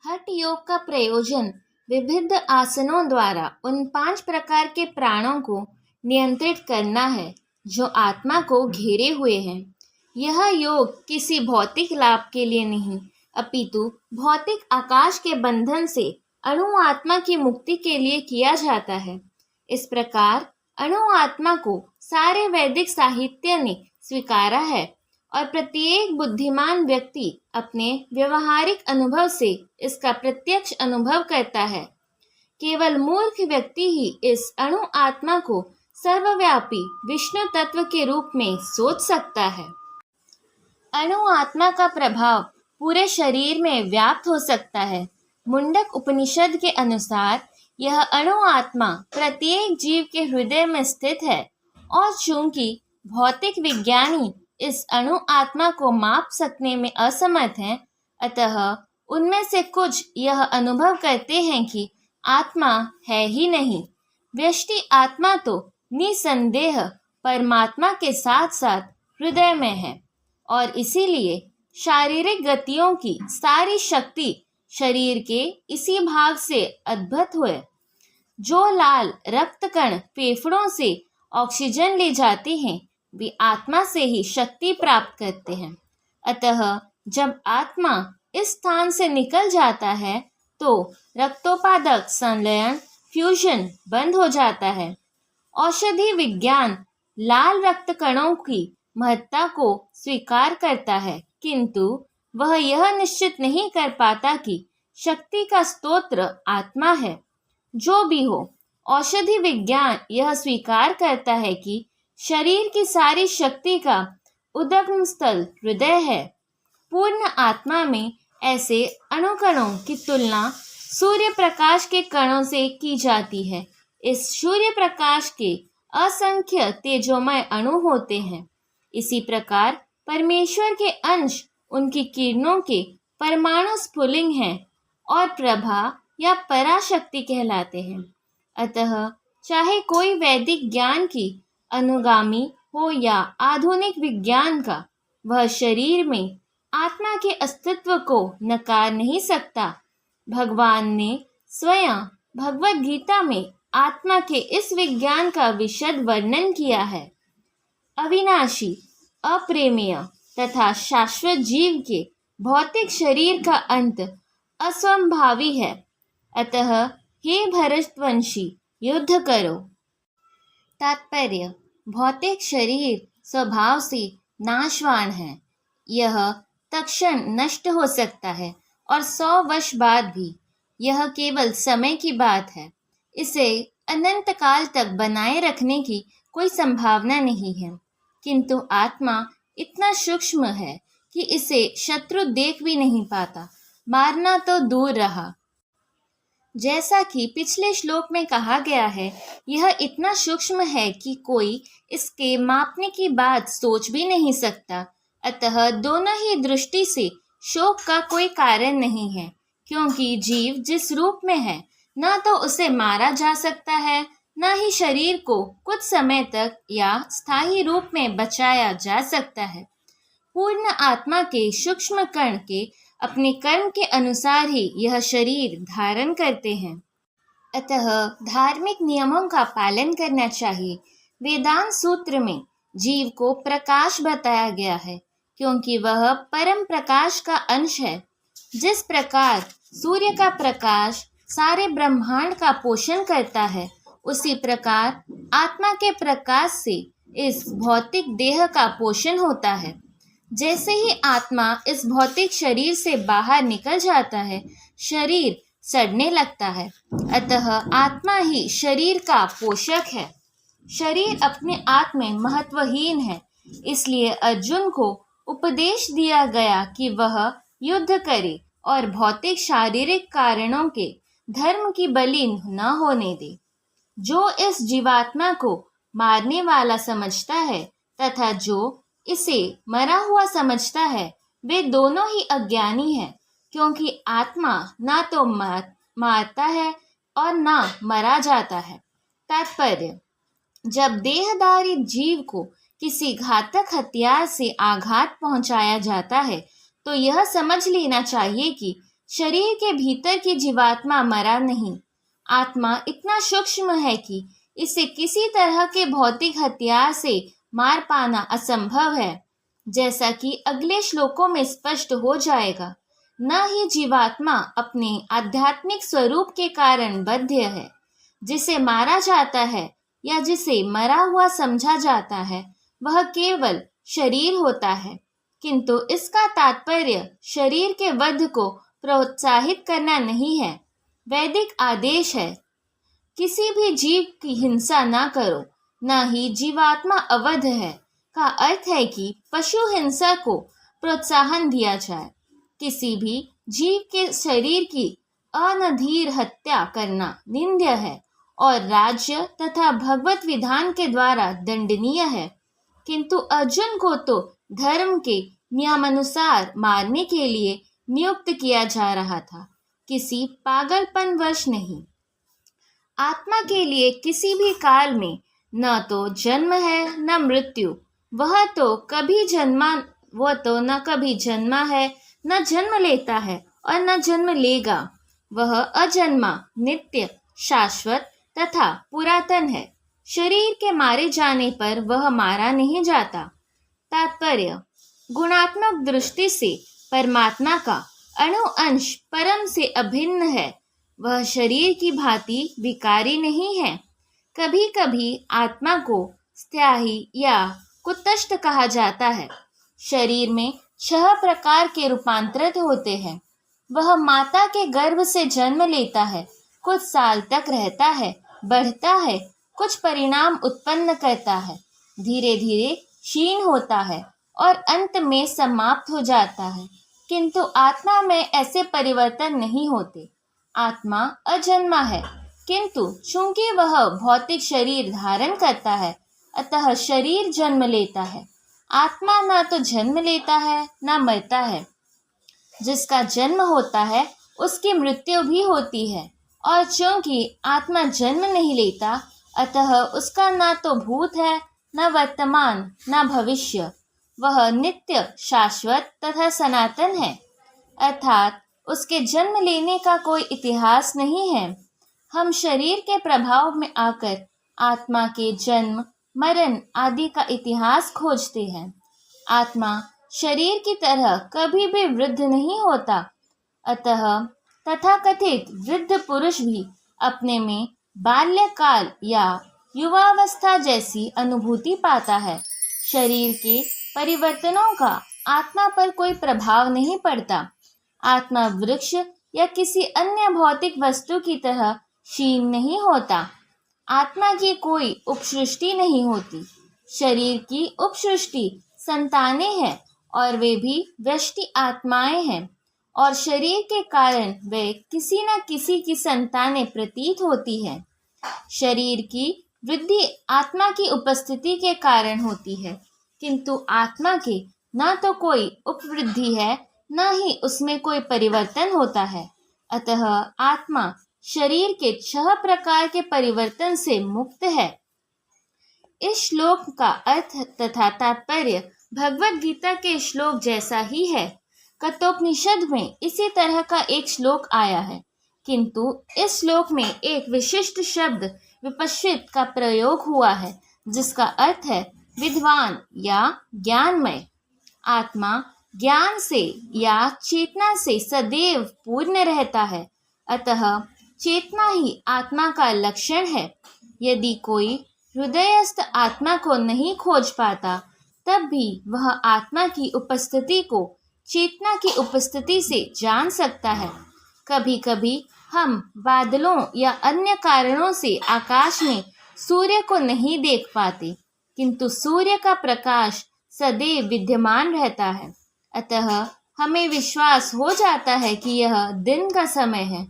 हठ योग का प्रयोजन विविध आसनों द्वारा उन 5 प्रकार के प्राणों को नियंत्रित करना है जो आत्मा को घेरे हुए हैं। यह योग किसी भौतिक लाभ के लिए नहीं, अपितु भौतिक आकाश के बंधन से अणु आत्मा की मुक्ति के लिए किया जाता है। इस प्रकार अणु आत्मा को सारे वैदिक साहित्य ने स्वीकारा है और प्रत्येक बुद्धिमान व्यक्ति अपने व्यवहारिक अनुभव से इसका प्रत्यक्ष अनुभव करता है। केवल मूर्ख व्यक्ति ही इस अणु आत्मा को सर्वव्यापी विष्णु तत्व के रूप में सोच सकता है। अणु आत्मा का प्रभाव पूरे शरीर में व्याप्त हो सकता है। मुंडक उपनिषद के अनुसार यह अणु आत्मा प्रत्येक जीव के हृदय में स्थित है और चूंकि भौतिक विज्ञानी इस अणु आत्मा को माप सकने में असमर्थ हैं, अतः उनमें से कुछ यह अनुभव करते हैं कि आत्मा है ही नहीं। व्यष्टि आत्मा तो निसंदेह परमात्मा के साथ साथ हृदय में है और इसीलिए शारीरिक गतियों की सारी शक्ति शरीर के इसी भाग से उद्भूत हुए। जो लाल रक्त कण फेफड़ों से ऑक्सीजन ले जाते हैं वे आत्मा से ही शक्ति प्राप्त करते हैं। अतः जब आत्मा इस स्थान से निकल जाता है तो रक्तोपादक संलयन फ्यूजन बंद हो जाता है। औषधि विज्ञान लाल रक्त कणों की महत्ता को स्वीकार करता है, किंतु वह यह निश्चित नहीं कर पाता कि शक्ति का स्रोत आत्मा है। जो भी हो, औषधि विज्ञान यह स्वीकार करता है कि शरीर की सारी शक्ति का उद्गम स्थल हृदय है। पूर्ण आत्मा में ऐसे अणुकणों की तुलना सूर्य प्रकाश के कणों से की जाती है। इस सूर्य प्रकाश के असंख्य तेजोमय अणु होते हैं। इसी प्रकार परमेश्वर के अंश उनकी किरणों के परमाणु स्फुलिंग हैं और प्रभा या पराशक्ति कहलाते हैं। अतः चाहे कोई वैदिक ज्ञान की अनुगामी हो या आधुनिक विज्ञान का, वह शरीर में आत्मा के अस्तित्व को नकार नहीं सकता। भगवान ने स्वयं भगवत गीता में आत्मा के इस विज्ञान का विशद वर्णन किया है। अविनाशी, अप्रेमेय तथा शाश्वत जीव के भौतिक शरीर का अंत असंभावी है। अतः हे भरतवंशी, युद्ध करो। तात्पर्य: भौतिक शरीर स्वभाव से नाशवान है। यह तत्क्षण नष्ट हो सकता है और 100 वर्ष बाद भी। यह केवल समय की बात है। इसे अनंत काल तक बनाए रखने की कोई संभावना नहीं है। किंतु आत्मा इतना सूक्ष्म है कि इसे शत्रु देख भी नहीं पाता, मारना तो दूर रहा। जैसा कि पिछले श्लोक में कहा गया है, यह इतना सूक्ष्म है कि कोई इसके मापने की बात सोच भी नहीं सकता। अतः दोनों ही दृष्टि से शोक का कोई कारण नहीं है, क्योंकि जीव जिस रूप में है, न तो उसे मारा जा सकता है, न ही शरीर को कुछ समय तक या स्थायी रूप में बचाया जा सकता है। पूर्ण आत्मा के सूक्ष्म कण के अपने कर्म के अनुसार ही यह शरीर धारण करते हैं। अतः धार्मिक नियमों का पालन करना चाहिए। वेदांत सूत्र में जीव को प्रकाश बताया गया है, क्योंकि वह परम प्रकाश का अंश है। जिस प्रकार सूर्य का प्रकाश सारे ब्रह्मांड का पोषण करता है, उसी प्रकार आत्मा के प्रकाश से इस भौतिक देह का पोषण होता है। जैसे ही आत्मा इस भौतिक शरीर से बाहर निकल जाता है, शरीर सड़ने लगता है। अतः आत्मा ही शरीर का पोषक है। शरीर अपने आप में महत्वहीन है, इसलिए अर्जुन को उपदेश दिया गया कि वह युद्ध करे और भौतिक शारीरिक कारणों के धर्म की बलि न होने दे। जो इस जीवात्मा को मारने वाला समझता है तथा जो इसे मरा हुआ समझता है, वे दोनों ही अज्ञानी हैं, क्योंकि आत्मा ना तो मारता है और ना मरा जाता है। तात्पर्य: जब देहधारी जीव को किसी घातक हथियार से आघात पहुंचाया जाता है, तो यह समझ लेना चाहिए कि शरीर के भीतर की जीवात्मा मरा नहीं। आत्मा इतना सूक्ष्म है कि इसे किसी तरह के भौतिक हथियार से मार पाना असंभव है। जैसा कि अगले श्लोकों में स्पष्ट हो जाएगा, न ही जीवात्मा अपने आध्यात्मिक स्वरूप के कारण बद्ध है। जिसे मारा जाता है या जिसे मरा हुआ समझा जाता है, वह केवल शरीर होता है। किंतु इसका तात्पर्य शरीर के वध को प्रोत्साहित करना नहीं है। वैदिक आदेश है, किसी भी जीव की हिंसा ना करो, न ही जीवात्मा अवध है का अर्थ है कि पशु हिंसा को प्रोत्साहन दिया जाए। किसी भी जीव के शरीर की अनधीर हत्या करना निंद्य है और राज्य तथा भगवत विधान के द्वारा दंडनीय है। किंतु अर्जुन को तो धर्म के नियमानुसार मारने के लिए नियुक्त किया जा रहा था, किसी पागलपनवश नहीं। आत्मा के लिए किसी भी काल में न तो जन्म है न मृत्यु। वह तो न कभी जन्मा है, न जन्म लेता है और न जन्म लेगा। वह अजन्मा, नित्य, शाश्वत तथा पुरातन है। शरीर के मारे जाने पर वह मारा नहीं जाता। तात्पर्य, गुणात्मक दृष्टि से परमात्मा का अणु अंश परम से अभिन्न है। वह शरीर की भांति विकारी नहीं है। कभी कभी आत्मा को स्थायी या कुतस्थ कहा जाता है। शरीर में 6 प्रकार के रूपांतरित होते हैं। वह माता के गर्भ से जन्म लेता है, कुछ साल तक रहता है, बढ़ता है, कुछ परिणाम उत्पन्न करता है, धीरे धीरे क्षीण होता है और अंत में समाप्त हो जाता है। किंतु आत्मा में ऐसे परिवर्तन नहीं होते। आत्मा अजन्मा है, किंतु चूंकि वह भौतिक शरीर धारण करता है, अतः शरीर जन्म लेता है। आत्मा ना तो जन्म लेता है ना मरता है। जिसका जन्म होता है उसकी मृत्यु भी होती है, और चूंकि आत्मा जन्म नहीं लेता, अतः उसका ना तो भूत है, न वर्तमान, न भविष्य। वह नित्य, शाश्वत तथा सनातन है, अर्थात उसके जन्म लेने का कोई इतिहास नहीं है। हम शरीर के प्रभाव में आकर आत्मा के जन्म, मरण आदि का इतिहास खोजते हैं। आत्मा शरीर की तरह कभी भी वृद्ध नहीं होता, अतः तथाकथित वृद्ध पुरुष भी अपने में बाल्यकाल या युवावस्था जैसी अनुभूति पाता है। शरीर के परिवर्तनों का आत्मा पर कोई प्रभाव नहीं पड़ता। आत्मा वृक्ष या किसी अन्य भौतिक वस्तु की तरह क्षीण नहीं होता। आत्मा की कोई उपसृष्टि नहीं होती। शरीर की उपसृष्टि संतानें हैं, और वे भी वृष्टि आत्माएं हैं, और शरीर के कारण वे किसी न किसी की संतानें प्रतीत होती हैं। शरीर की वृद्धि आत्मा की उपस्थिति के कारण होती है, किंतु आत्मा के न तो कोई उपवृद्धि है, न ही उसमें कोई परिवर्तन होता है। अतः आत्मा शरीर के 6 प्रकार के परिवर्तन से मुक्त है। इस श्लोक का अर्थ तथा तात्पर्य भगवद गीता के श्लोक जैसा ही है। कठोपनिषद में इसी तरह का एक श्लोक आया है, किंतु इस श्लोक में एक विशिष्ट शब्द विपश्चित का प्रयोग हुआ है, जिसका अर्थ है विद्वान या ज्ञानमय। आत्मा ज्ञान से या चेतना से सदैव पूर्ण रहता है, अतः चेतना ही आत्मा का लक्षण है। यदि कोई हृदयस्थ आत्मा को नहीं खोज पाता, तब भी वह आत्मा की उपस्थिति को चेतना की उपस्थिति से जान सकता है। कभी कभी हम बादलों या अन्य कारणों से आकाश में सूर्य को नहीं देख पाते, किंतु सूर्य का प्रकाश सदैव विद्यमान रहता है, अतः हमें विश्वास हो जाता है कि यह दिन का समय है।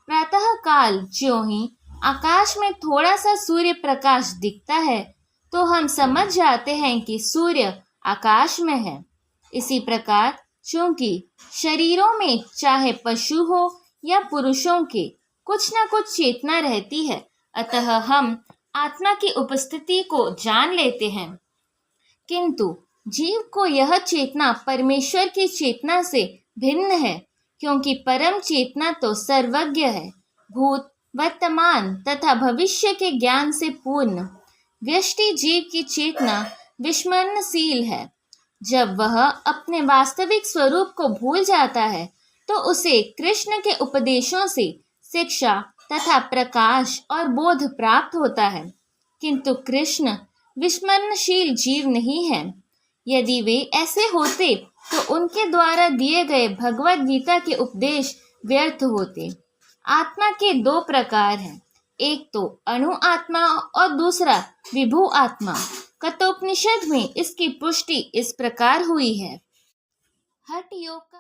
प्रातः काल ज्यों ही आकाश में थोड़ा सा सूर्य प्रकाश दिखता है, तो हम समझ जाते हैं कि सूर्य आकाश में है। इसी प्रकार चूंकि शरीरों में चाहे पशु हो या पुरुषों के कुछ न कुछ चेतना रहती है, अतः हम आत्मा की उपस्थिति को जान लेते हैं। किंतु जीव को यह चेतना परमेश्वर की चेतना से भिन्न है। क्योंकि परम चेतना तो सर्वज्ञ है, भूत, वर्तमान तथा भविष्य के ज्ञान से पूर्ण। व्यष्टि जीव की चेतना विस्मरणशील है। जब वह अपने वास्तविक स्वरूप को भूल जाता है तो उसे कृष्ण के उपदेशों से शिक्षा तथा प्रकाश और बोध प्राप्त होता है। किंतु कृष्ण विस्मरणशील जीव नहीं है। यदि वे ऐसे होते तो उनके द्वारा दिए गए भगवद गीता के उपदेश व्यर्थ होते। आत्मा के दो प्रकार हैं, एक तो अणु आत्मा और दूसरा विभु आत्मा। कठोपनिषद में इसकी पुष्टि इस प्रकार हुई है। हठ योग का